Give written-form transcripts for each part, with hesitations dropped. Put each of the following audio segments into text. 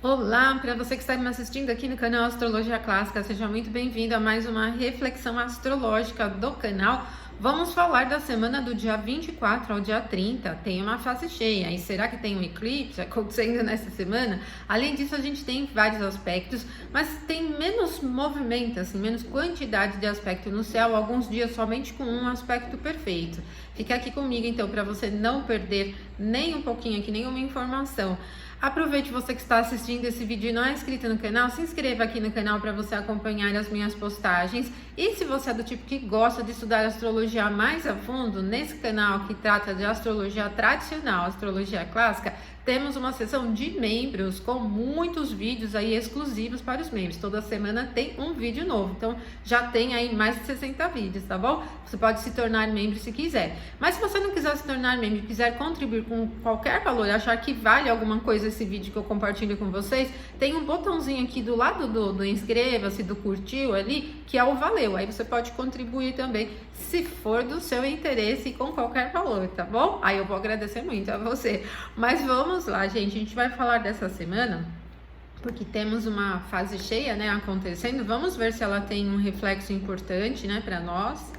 Olá, para você que está me assistindo aqui no canal Astrologia Clássica, seja muito bem-vindo a mais uma reflexão astrológica do canal. Vamos falar da semana do dia 24 ao dia 30, tem uma fase cheia, e será que tem um eclipse acontecendo nessa semana? Além disso, a gente tem vários aspectos, mas tem menos movimento, assim, menos quantidade de aspecto no céu, alguns dias somente com um aspecto perfeito. Fica aqui comigo então, para você não perder nem um pouquinho aqui, nenhuma informação. Aproveite você que está assistindo esse vídeo e não é inscrito no canal, se inscreva aqui no canal para você acompanhar as minhas postagens. E se você é do tipo que gosta de estudar astrologia mais a fundo, nesse canal que trata de astrologia tradicional, astrologia clássica, temos uma seção de membros com muitos vídeos aí exclusivos para os membros. Toda semana tem um vídeo novo, então já tem aí mais de 60 vídeos, tá bom? Você pode se tornar membro se quiser. Mas se você não quiser se tornar membro e quiser contribuir com qualquer valor, achar que vale alguma coisa esse vídeo que eu compartilho com vocês, tem um botãozinho aqui do lado do inscreva-se, do curtiu ali, que é o valeu. Aí você pode contribuir também, se for do seu interesse e com qualquer valor, tá bom? Aí eu vou agradecer muito a você. Mas vamos lá, gente, a gente vai falar dessa semana, porque temos uma fase cheia, né, acontecendo. Vamos ver se ela tem um reflexo importante, né, para nós.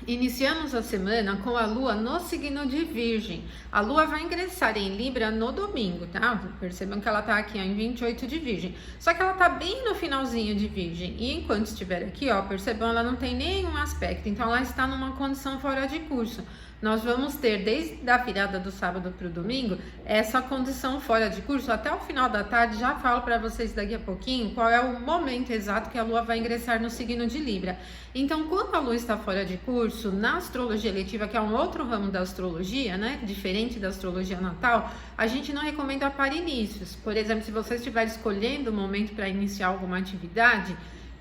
Iniciamos a semana com a Lua no signo de Virgem. A Lua vai ingressar em Libra no domingo, tá? Percebam que ela tá aqui ó, em 28 de Virgem. Só que ela tá bem no finalzinho de Virgem. E enquanto estiver aqui, ó, percebam, ela não tem nenhum aspecto. Então ela está numa condição fora de curso. Nós vamos ter, desde a virada do sábado para o domingo, essa condição fora de curso. Até o final da tarde, já falo para vocês daqui a pouquinho qual é o momento exato que a Lua vai ingressar no signo de Libra. Então, quando a Lua está fora de curso, na astrologia eletiva, que é um outro ramo da astrologia, né, diferente da astrologia natal, a gente não recomenda para inícios. Por exemplo, se você estiver escolhendo o momento para iniciar alguma atividade,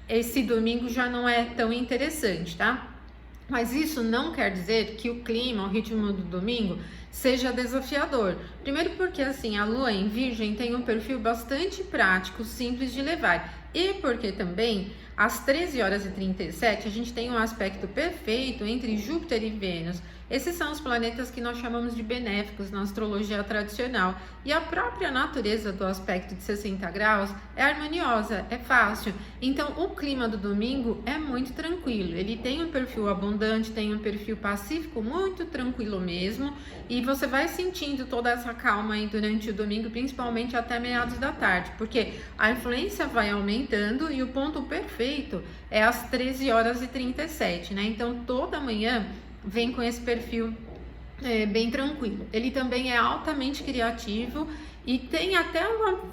esse domingo já não é tão interessante, tá? Mas isso não quer dizer que o clima, o ritmo do domingo seja desafiador. Primeiro porque assim, a Lua em Virgem tem um perfil bastante prático, simples de levar. E porque também, às 13 horas e 37, a gente tem um aspecto perfeito entre Júpiter e Vênus. Esses são os planetas que nós chamamos de benéficos na astrologia tradicional. E a própria natureza do aspecto de 60 graus é harmoniosa, é fácil. Então, o clima do domingo é muito tranquilo. Ele tem um perfil abundante, tem um perfil pacífico, muito tranquilo mesmo. E você vai sentindo toda essa calma aí durante o domingo, principalmente até meados da tarde. Porque a influência vai aumentando e o ponto perfeito é às 13 horas e 37, né? Então, toda manhã vem com esse perfil bem tranquilo. Ele também é altamente criativo e tem até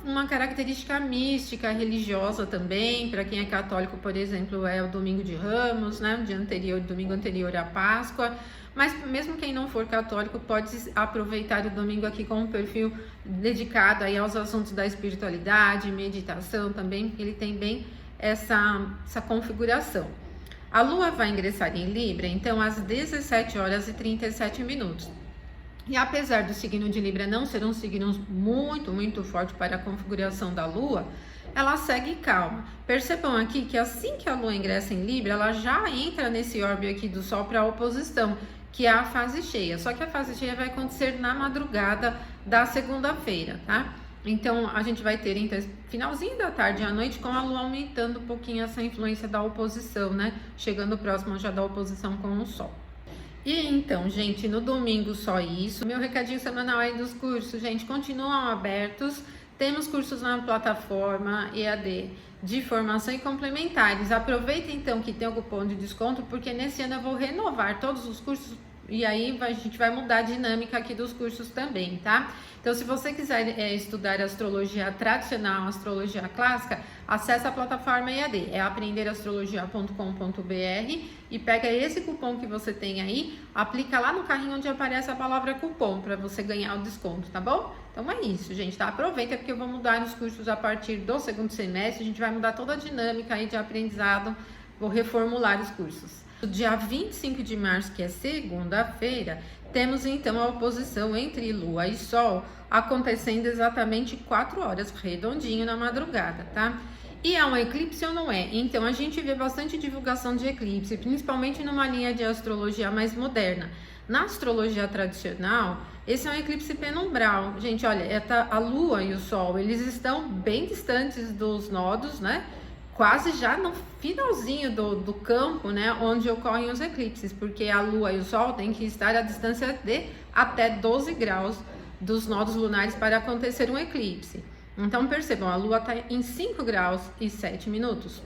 uma característica mística, religiosa também. Para quem é católico, por exemplo, é o Domingo de Ramos, né? O dia anterior, domingo anterior à Páscoa. Mas mesmo quem não for católico pode aproveitar o domingo aqui com um perfil dedicado aí aos assuntos da espiritualidade, meditação também. Ele tem bem essa configuração. A Lua vai ingressar em Libra, então, às 17 horas e 37 minutos. E apesar do signo de Libra não ser um signo muito forte para a configuração da Lua, ela segue calma. Percebam aqui que assim que a Lua ingressa em Libra, ela já entra nesse orbe aqui do Sol para a oposição, que é a fase cheia. Só que a fase cheia vai acontecer na madrugada da segunda-feira, tá? Então, a gente vai ter, então, finalzinho da tarde e à noite, com a Lua aumentando um pouquinho essa influência da oposição, né? Chegando próximo já da oposição com o Sol. E então, gente, no domingo só isso. Meu recadinho semanal aí dos cursos, gente, continuam abertos. Temos cursos na plataforma EAD de formação e complementares. Aproveita então que tem o cupom de desconto, porque nesse ano eu vou renovar todos os cursos. E aí a gente vai mudar a dinâmica aqui dos cursos também, tá? Então, se você quiser estudar astrologia tradicional, astrologia clássica, acessa a plataforma EAD, é aprenderastrologia.com.br e pega esse cupom que você tem aí, aplica lá no carrinho onde aparece a palavra cupom para você ganhar o desconto, tá bom? Então é isso, gente, tá? Aproveita porque eu vou mudar os cursos a partir do segundo semestre, a gente vai mudar toda a dinâmica aí de aprendizado, vou reformular os cursos. No dia 25 de março, que é segunda-feira, temos então a oposição entre Lua e Sol acontecendo exatamente 4 horas, redondinho na madrugada, tá? E é um eclipse ou não é? Então a gente vê bastante divulgação de eclipse, principalmente numa linha de astrologia mais moderna. Na astrologia tradicional, esse é um eclipse penumbral. Gente, olha, a Lua e o Sol, eles estão bem distantes dos nodos, né? Quase já no finalzinho do campo, né, onde ocorrem os eclipses, porque a Lua e o Sol têm que estar a distância de até 12 graus dos nodos lunares para acontecer um eclipse. Então percebam, a Lua está em 5 graus e 7 minutos.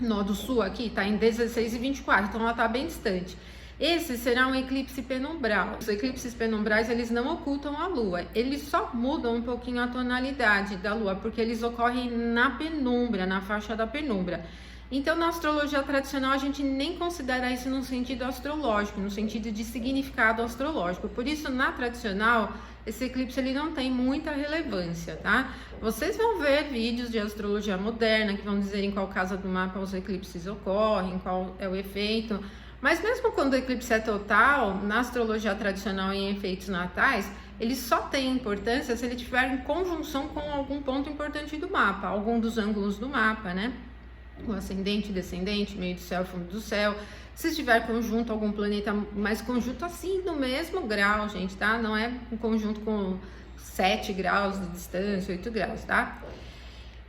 O nodo sul aqui está em 16 e 24, então ela está bem distante. Esse será um eclipse penumbral. Os eclipses penumbrais, eles não ocultam a Lua, eles só mudam um pouquinho a tonalidade da Lua, porque eles ocorrem na penumbra, na faixa da penumbra. Então, na astrologia tradicional, a gente nem considera isso no sentido astrológico, no sentido de significado astrológico. Por isso, na tradicional, esse eclipse ele não tem muita relevância, tá? Vocês vão ver vídeos de astrologia moderna que vão dizer em qual casa do mapa os eclipses ocorrem, qual é o efeito. Mas mesmo quando o eclipse é total, na astrologia tradicional e em efeitos natais, ele só tem importância se ele estiver em conjunção com algum ponto importante do mapa, algum dos ângulos do mapa, né? O ascendente, descendente, meio do céu, fundo do céu. Se estiver conjunto algum planeta, mas conjunto assim no mesmo grau, gente, tá? Não é um conjunto com 7 graus de distância, 8 graus, tá?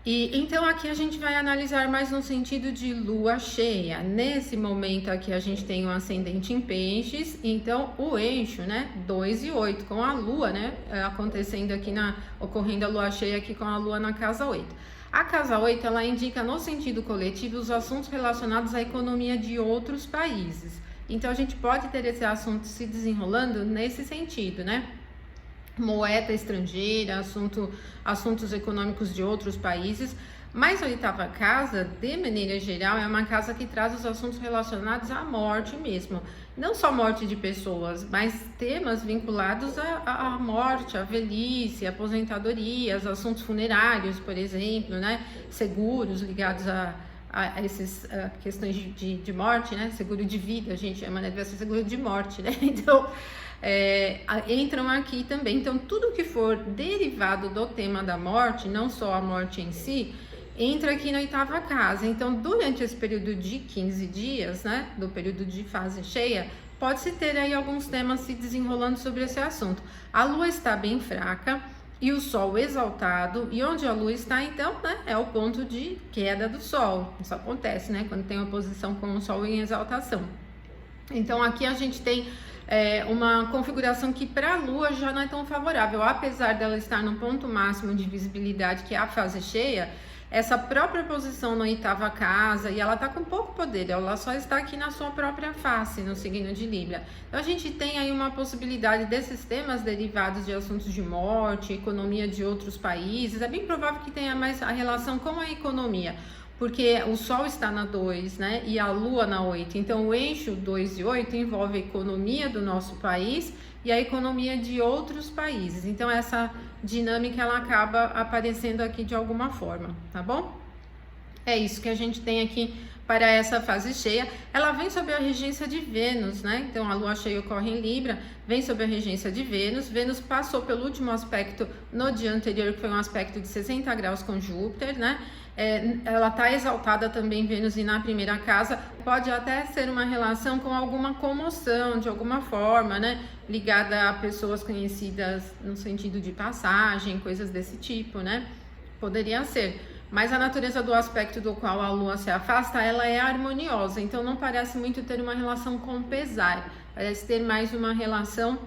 E então aqui a gente vai analisar mais no sentido de lua cheia. Nesse momento aqui a gente tem um ascendente em peixes, então o eixo, né, 2 e 8, com a lua, né, acontecendo aqui ocorrendo a lua cheia aqui com a lua na casa 8. A casa 8, ela indica no sentido coletivo os assuntos relacionados à economia de outros países. Então a gente pode ter esse assunto se desenrolando nesse sentido, né? Moeda estrangeira, assuntos econômicos de outros países, mas a oitava casa, de maneira geral, é uma casa que traz os assuntos relacionados à morte mesmo. Não só morte de pessoas, mas temas vinculados à morte, à velhice, aposentadorias, assuntos funerários, por exemplo, né? Seguros ligados a essas questões de morte, né? Seguro de vida, a gente chama, né? Deve ser seguro de morte, né? Então, entram aqui também. Então, tudo que for derivado do tema da morte, não só a morte em si, entra aqui na oitava casa. Então, durante esse período de 15 dias, né, do período de fase cheia, pode-se ter aí alguns temas se desenrolando sobre esse assunto. A lua está bem fraca e o sol exaltado, e onde a lua está, então, né, é o ponto de queda do sol. Isso acontece, né, quando tem oposição com o sol em exaltação. Então, aqui a gente tem uma configuração que para a lua já não é tão favorável, apesar dela estar no ponto máximo de visibilidade, que é a fase cheia. Essa própria posição na oitava casa, e ela tá com pouco poder, ela só está aqui na sua própria face, no signo de Libra. Então a gente tem aí uma possibilidade desses temas derivados de assuntos de morte, economia de outros países. É bem provável que tenha mais a relação com a economia, porque o Sol está na 2, né, e a Lua na 8. Então o eixo 2 e 8 envolve a economia do nosso país e a economia de outros países. Então essa dinâmica ela acaba aparecendo aqui de alguma forma, tá bom? É isso que a gente tem aqui para essa fase cheia. Ela vem sob a regência de Vênus, né? Então a lua cheia ocorre em Libra, vem sob a regência de Vênus. Vênus passou pelo último aspecto no dia anterior, que foi um aspecto de 60 graus com Júpiter, né? Ela está exaltada também, Vênus, e na primeira casa pode até ser uma relação com alguma comoção, de alguma forma, né? Ligada a pessoas conhecidas no sentido de passagem, coisas desse tipo, né? Poderia ser. Mas a natureza do aspecto do qual a lua se afasta, ela é harmoniosa, então não parece muito ter uma relação com pesar, parece ter mais uma relação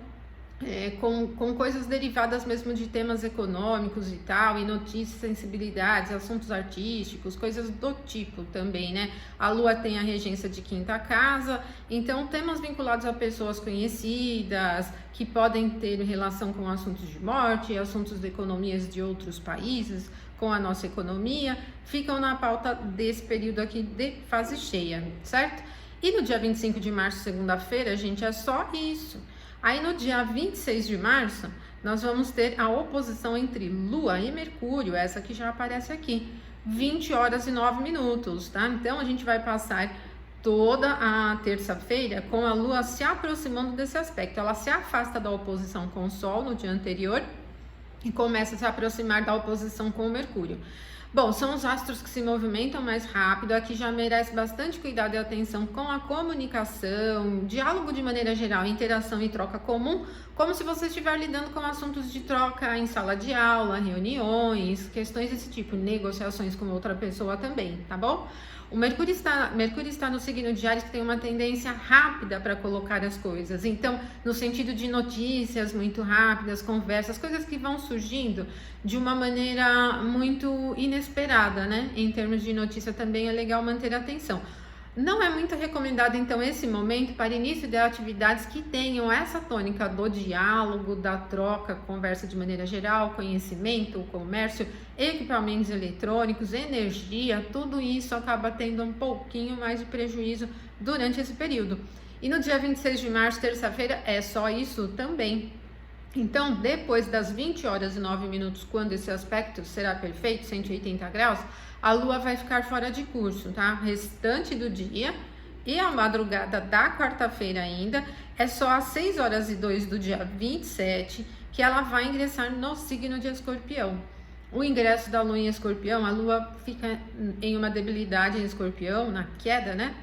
com coisas derivadas mesmo de temas econômicos e tal, e notícias, sensibilidades, assuntos artísticos, coisas do tipo também, né? A lua tem a regência de quinta casa, então temas vinculados a pessoas conhecidas, que podem ter relação com assuntos de morte, assuntos de economias de outros países, com a nossa economia, ficam na pauta desse período aqui de fase cheia, certo? E no dia 25 de março, segunda-feira, gente, é só isso. Aí no dia 26 de março, nós vamos ter a oposição entre Lua e Mercúrio, essa que já aparece aqui, 20 horas e 9 minutos, tá? Então a gente vai passar toda a terça-feira com a Lua se aproximando desse aspecto. Ela se afasta da oposição com o Sol no dia anterior, e começa a se aproximar da oposição com o Mercúrio. Bom, são os astros que se movimentam mais rápido, aqui já merece bastante cuidado e atenção com a comunicação, diálogo de maneira geral, interação e troca comum, como se você estiver lidando com assuntos de troca em sala de aula, reuniões, questões desse tipo, negociações com outra pessoa também, tá bom? O Mercúrio está no signo de Áries, que tem uma tendência rápida para colocar as coisas. Então, no sentido de notícias muito rápidas, conversas, coisas que vão surgindo de uma maneira muito inesperada, né? Em termos de notícia também é legal manter a atenção. Não é muito recomendado, então, esse momento para início de atividades que tenham essa tônica do diálogo, da troca, conversa de maneira geral, conhecimento, comércio, equipamentos eletrônicos, energia, tudo isso acaba tendo um pouquinho mais de prejuízo durante esse período. E no dia 26 de março, terça-feira, é só isso também. Então, depois das 20 horas e 9 minutos, quando esse aspecto será perfeito, 180 graus, a Lua vai ficar fora de curso, tá? Restante do dia e a madrugada da quarta-feira ainda, é só às 6 horas e 2 do dia 27 que ela vai ingressar no signo de Escorpião. O ingresso da Lua em Escorpião, a Lua fica em uma debilidade em Escorpião, na queda, né?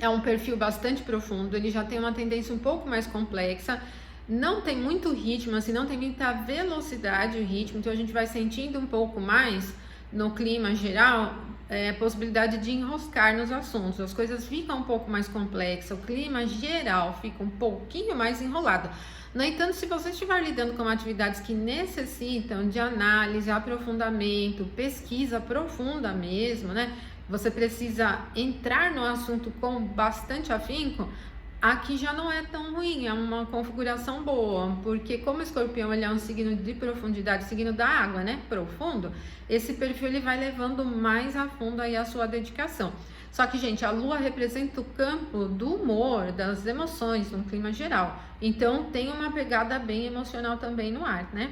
É um perfil bastante profundo, ele já tem uma tendência um pouco mais complexa, não tem muito ritmo, assim, não tem muita velocidade o ritmo, então a gente vai sentindo um pouco mais no clima geral, possibilidade de enroscar nos assuntos, as coisas ficam um pouco mais complexas, o clima geral fica um pouquinho mais enrolado. No entanto, se você estiver lidando com atividades que necessitam de análise, aprofundamento, pesquisa profunda mesmo, né? Você precisa entrar no assunto com bastante afinco, aqui já não é tão ruim, é uma configuração boa, porque como o Escorpião ele é um signo de profundidade, signo da água, né, profundo, esse perfil ele vai levando mais a fundo aí a sua dedicação. Só que, gente, a Lua representa o campo do humor, das emoções, no clima geral, então tem uma pegada bem emocional também no ar, né?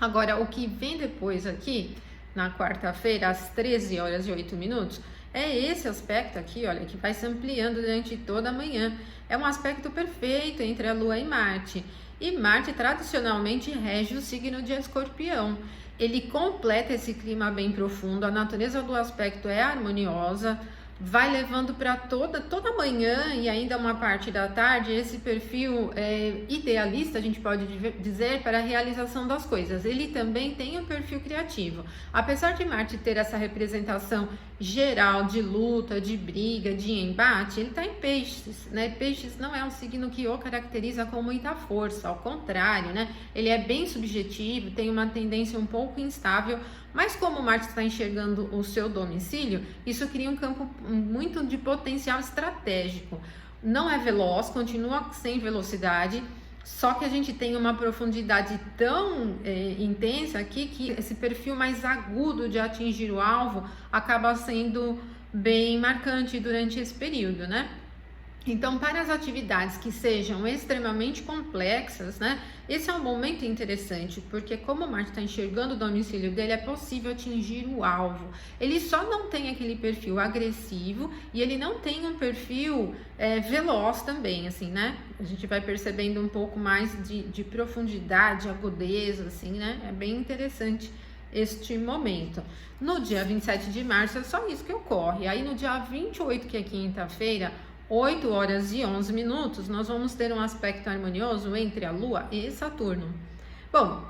Agora, o que vem depois aqui, na quarta-feira, às 13 horas e 8 minutos, é esse aspecto aqui, olha, que vai se ampliando durante toda a manhã. É um aspecto perfeito entre a Lua e Marte. E Marte tradicionalmente rege o signo de Escorpião. Ele completa esse clima bem profundo, a natureza do aspecto é harmoniosa, vai levando para toda a manhã e ainda uma parte da tarde esse perfil idealista, a gente pode dizer, para a realização das coisas. Ele também tem um perfil criativo. Apesar de Marte ter essa representação geral de luta, de briga, de embate, ele está em Peixes, né? Peixes não é um signo que o caracteriza com muita força, ao contrário, né? Ele é bem subjetivo, tem uma tendência um pouco instável, mas como Marte está enxergando o seu domicílio, isso cria um campo muito de potencial estratégico. Não é veloz, continua sem velocidade, só que a gente tem uma profundidade tão intensa aqui que esse perfil mais agudo de atingir o alvo acaba sendo bem marcante durante esse período, né? Então, para as atividades que sejam extremamente complexas, né, esse é um momento interessante, porque como o Marte está enxergando o domicílio dele, é possível atingir o alvo. Ele só não tem aquele perfil agressivo e ele não tem um perfil veloz também, assim, né? A gente vai percebendo um pouco mais de profundidade, agudeza, assim, né? É bem interessante este momento. No dia 27 de março é só isso que ocorre. Aí no dia 28, que é quinta-feira, 8 horas e 11 minutos, nós vamos ter um aspecto harmonioso entre a Lua e Saturno. Bom,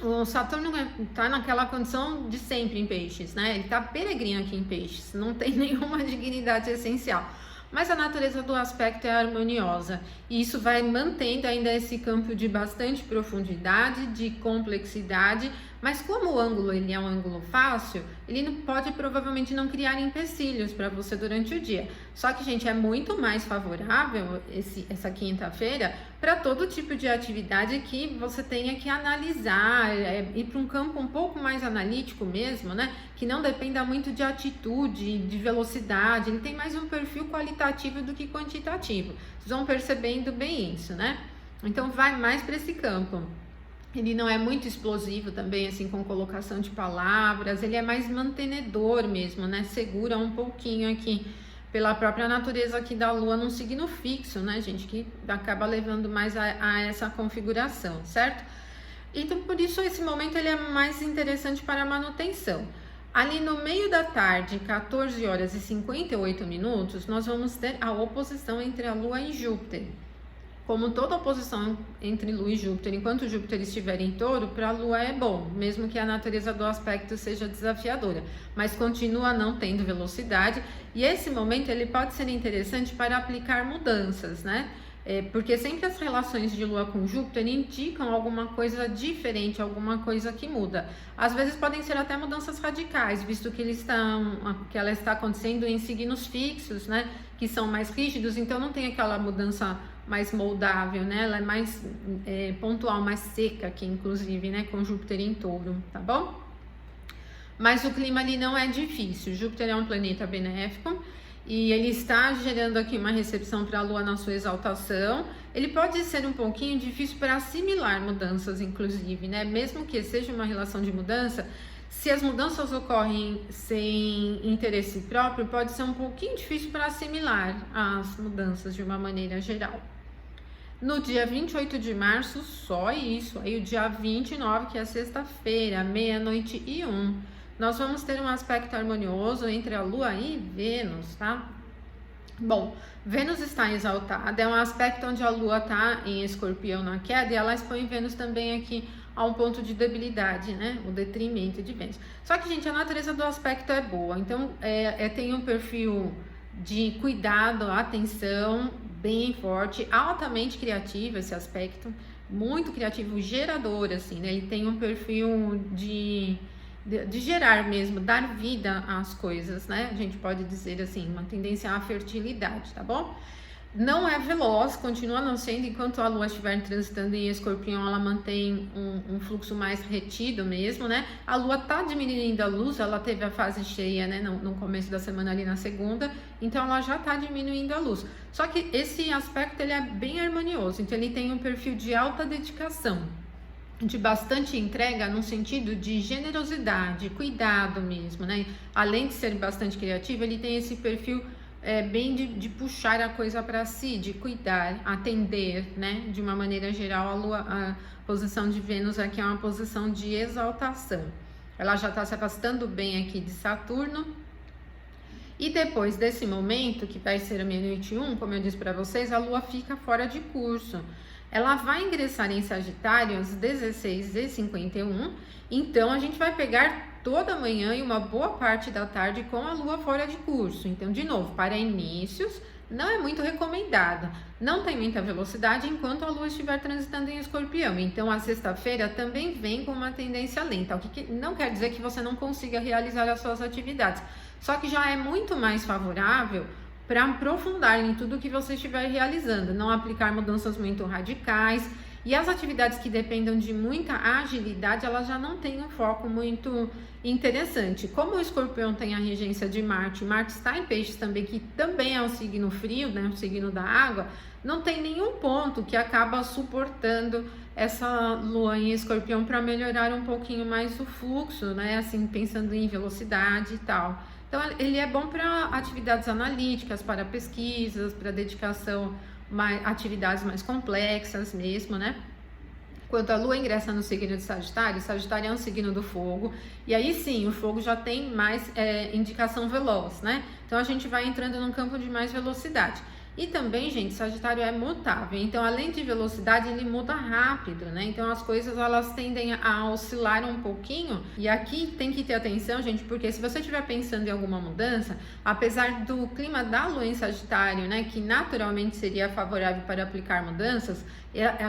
o Saturno está naquela condição de sempre em Peixes, né? Ele está peregrino aqui em Peixes, não tem nenhuma dignidade essencial. Mas a natureza do aspecto é harmoniosa e isso vai mantendo ainda esse campo de bastante profundidade, de complexidade, mas como o ângulo ele é um ângulo fácil, ele não pode provavelmente não criar empecilhos para você durante o dia. Só que, gente, é muito mais favorável essa quinta-feira para todo tipo de atividade que você tenha que analisar, ir para um campo um pouco mais analítico mesmo, né? Que não dependa muito de atitude, de velocidade, ele tem mais um perfil qualitativo do que quantitativo. Vocês vão percebendo bem isso, né? Então vai mais para esse campo. Ele não é muito explosivo também, assim, com colocação de palavras, ele é mais mantenedor mesmo, né? Segura um pouquinho aqui, pela própria natureza aqui da Lua num signo fixo, né, gente? Que acaba levando mais a essa configuração, certo? Então, por isso, esse momento ele é mais interessante para a manutenção. Ali no meio da tarde, 14 horas e 58 minutos, nós vamos ter a oposição entre a Lua e Júpiter. Como toda oposição entre Lua e Júpiter, enquanto Júpiter estiver em Touro, para a Lua é bom, mesmo que a natureza do aspecto seja desafiadora, mas continua não tendo velocidade, e esse momento ele pode ser interessante para aplicar mudanças, né? Porque sempre as relações de Lua com Júpiter indicam alguma coisa diferente, alguma coisa que muda. Às vezes podem ser até mudanças radicais, visto que ela está acontecendo em signos fixos, né? Que são mais rígidos, então não tem aquela mudança mais moldável, né? Ela é mais pontual, mais seca aqui, inclusive, né? Com Júpiter em Touro, tá bom? Mas o clima ali não é difícil. Júpiter é um planeta benéfico e ele está gerando aqui uma recepção para a Lua na sua exaltação. Ele pode ser um pouquinho difícil para assimilar mudanças, inclusive, né? Mesmo que seja uma relação de mudança, se as mudanças ocorrem sem interesse próprio, pode ser um pouquinho difícil para assimilar as mudanças de uma maneira geral. No dia 28 de março, só isso. Aí o dia 29, que é sexta-feira, 00:01, nós vamos ter um aspecto harmonioso entre a Lua e Vênus, tá? Bom, Vênus está exaltada, é um aspecto onde a Lua está em Escorpião na queda e ela expõe Vênus também aqui a um ponto de debilidade, né? O detrimento de Vênus. Só que, gente, a natureza do aspecto é boa, então tem um perfil de cuidado, atenção, bem forte, altamente criativo esse aspecto, muito criativo, gerador, assim, né? Ele tem um perfil de gerar mesmo, dar vida às coisas, né? A gente pode dizer assim, uma tendência à fertilidade, tá bom? Não é veloz, continua não sendo, enquanto a Lua estiver transitando em Escorpião, ela mantém um fluxo mais retido mesmo, né? A Lua tá diminuindo a luz, ela teve a fase cheia, né, no começo da semana ali na segunda, então ela já tá diminuindo a luz. Só que esse aspecto, ele é bem harmonioso, então ele tem um perfil de alta dedicação, de bastante entrega no sentido de generosidade, cuidado mesmo, né? Além de ser bastante criativo, ele tem esse perfil bem de puxar a coisa para si, de cuidar, atender, né? De uma maneira geral, a posição de Vênus aqui é uma posição de exaltação. Ela já está se afastando bem aqui de Saturno. E depois desse momento, que vai ser a 00:01, como eu disse para vocês, a Lua fica fora de curso. Ela vai ingressar em Sagitário às 16h51, então a gente vai pegar toda a manhã e uma boa parte da tarde com a Lua fora de curso. Então, de novo, para inícios, não é muito recomendado. Não tem muita velocidade enquanto a Lua estiver transitando em Escorpião. Então, a sexta-feira também vem com uma tendência lenta, o que não quer dizer que você não consiga realizar as suas atividades. Só que já é muito mais favorável para aprofundar em tudo que você estiver realizando, não aplicar mudanças muito radicais, e as atividades que dependam de muita agilidade, elas já não têm um foco muito interessante. Como o Escorpião tem a regência de Marte, Marte está em Peixes também, que também é um signo frio, né, um signo da água, não tem nenhum ponto que acaba suportando essa Lua em Escorpião para melhorar um pouquinho mais o fluxo, né, assim, pensando em velocidade e tal. Então, ele é bom para atividades analíticas, para pesquisas, para dedicação, atividades mais complexas mesmo, né? Quando a Lua ingressa no signo de Sagitário, Sagitário é um signo do fogo, e aí sim, o fogo já tem mais indicação veloz, né? Então, a gente vai entrando num campo de mais velocidade. E também, gente, Sagitário é mutável, então além de velocidade, ele muda rápido, né? Então as coisas, elas tendem a oscilar um pouquinho, e aqui tem que ter atenção, gente, porque se você estiver pensando em alguma mudança, apesar do clima da Lua em Sagitário, né, que naturalmente seria favorável para aplicar mudanças,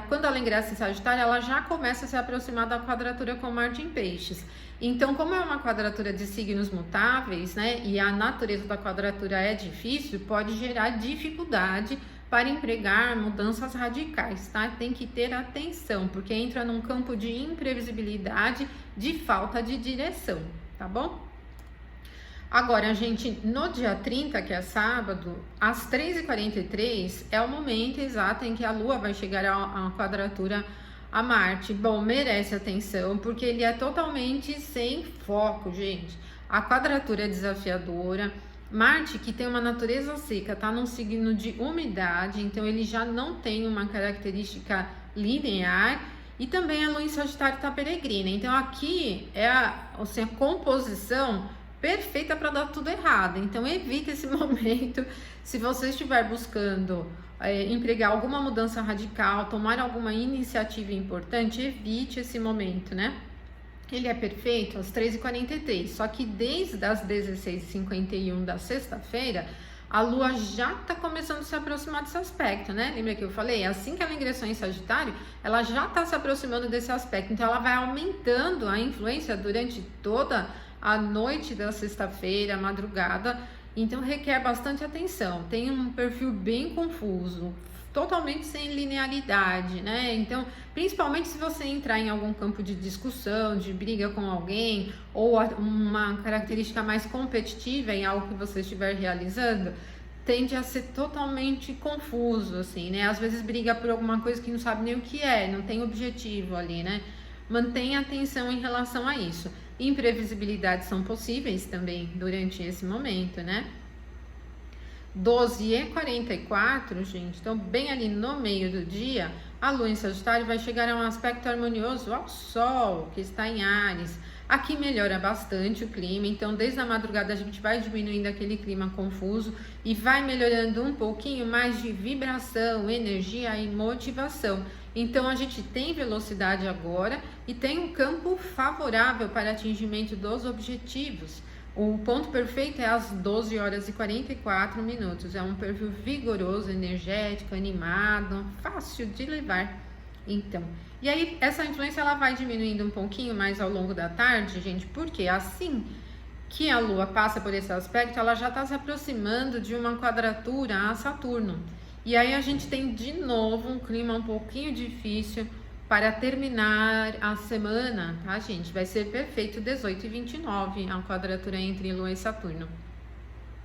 quando ela ingressa em Sagitário, ela já começa a se aproximar da quadratura com Marte em Peixes. Então, como é uma quadratura de signos mutáveis, né, e a natureza da quadratura é difícil, pode gerar dificuldade para empregar mudanças radicais, tá? Tem que ter atenção, porque entra num campo de imprevisibilidade, de falta de direção, tá bom? Agora, gente, no dia 30, que é sábado, às 3h43, é o momento exato em que a Lua vai chegar a quadratura a Marte. Bom, merece atenção, porque ele é totalmente sem foco, gente. A quadratura é desafiadora. Marte, que tem uma natureza seca, tá num signo de umidade, então ele já não tem uma característica linear. E também a lua em Sagitário está peregrina. Então aqui é assim, a composição perfeita para dar tudo errado. Então evite esse momento. Se você estiver buscando empregar alguma mudança radical, tomar alguma iniciativa importante, evite esse momento, né? Ele é perfeito às 13h43, só que desde as 16h51 da sexta-feira, a Lua já está começando a se aproximar desse aspecto, né? Lembra que eu falei? Assim que ela ingressou em Sagitário, ela já está se aproximando desse aspecto. Então, ela vai aumentando a influência durante toda a noite da sexta-feira, a madrugada. Então, requer bastante atenção. Tem um perfil bem confuso, totalmente sem linearidade, né? Então, principalmente se você entrar em algum campo de discussão, de briga com alguém, ou uma característica mais competitiva em algo que você estiver realizando, tende a ser totalmente confuso, assim, né? Às vezes briga por alguma coisa que não sabe nem o que é, não tem objetivo ali, né? Mantenha atenção em relação a isso. Imprevisibilidades são possíveis também durante esse momento, né? 12h44, gente, então bem ali no meio do dia, a Lua em Sagitário vai chegar a um aspecto harmonioso ao Sol, que está em Áries. Aqui melhora bastante o clima, então desde a madrugada a gente vai diminuindo aquele clima confuso e vai melhorando um pouquinho mais de vibração, energia e motivação. Então a gente tem velocidade agora e tem um campo favorável para atingimento dos objetivos. O ponto perfeito é às 12h44. É um perfil vigoroso, energético, animado, fácil de levar. Então, e aí essa influência ela vai diminuindo um pouquinho mais ao longo da tarde, gente, porque assim que a Lua passa por esse aspecto, ela já está se aproximando de uma quadratura a Saturno. E aí a gente tem de novo um clima um pouquinho difícil para terminar a semana, tá, gente? Vai ser perfeito 18h29, a quadratura entre Lua e Saturno.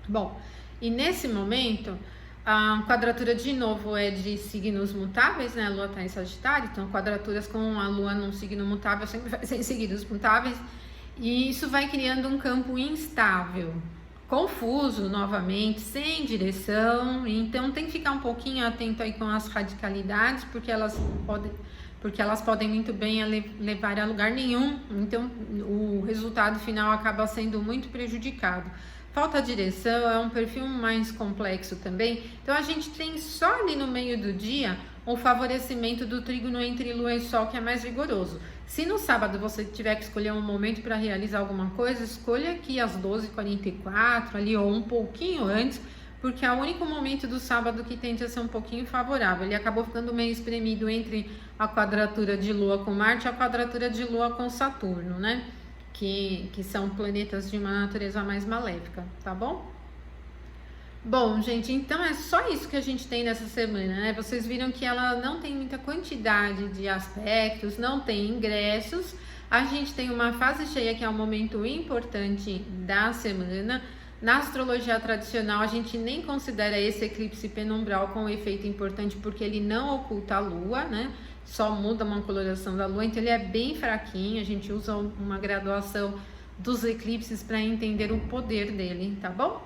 Bom, e nesse momento, a quadratura de novo é de signos mutáveis, né? A Lua está em Sagitário, então quadraturas com a Lua num signo mutável sempre vai ser em signos mutáveis. E isso vai criando um campo instável, confuso novamente, sem direção. Então tem que ficar um pouquinho atento aí com as radicalidades, porque elas podem muito bem levar a lugar nenhum, então o resultado final acaba sendo muito prejudicado. Falta direção, é um perfil mais complexo também, então a gente tem só ali no meio do dia o favorecimento do trígono entre Lua e Sol, que é mais vigoroso. Se no sábado você tiver que escolher um momento para realizar alguma coisa, escolha aqui às 12h44 ali ou um pouquinho antes, porque é o único momento do sábado que tende a ser um pouquinho favorável. Ele acabou ficando meio espremido entre a quadratura de Lua com Marte e a quadratura de Lua com Saturno, né? Que são planetas de uma natureza mais maléfica, tá bom? Bom, gente, então é só isso que a gente tem nessa semana, né? Vocês viram que ela não tem muita quantidade de aspectos, não tem ingressos. A gente tem uma fase cheia que é um momento importante da semana. Na astrologia tradicional, a gente nem considera esse eclipse penumbral com um efeito importante porque ele não oculta a Lua, né? Só muda uma coloração da Lua, então ele é bem fraquinho. A gente usa uma graduação dos eclipses para entender o poder dele, tá bom?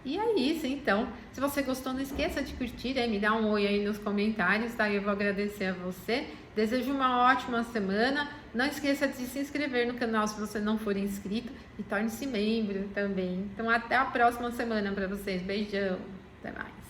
E é isso, então. Se você gostou, não esqueça de curtir, me dá um oi aí nos comentários, tá? Eu vou agradecer a você. Desejo uma ótima semana. Não esqueça de se inscrever no canal se você não for inscrito e torne-se membro também. Então, até a próxima semana para vocês. Beijão. Até mais.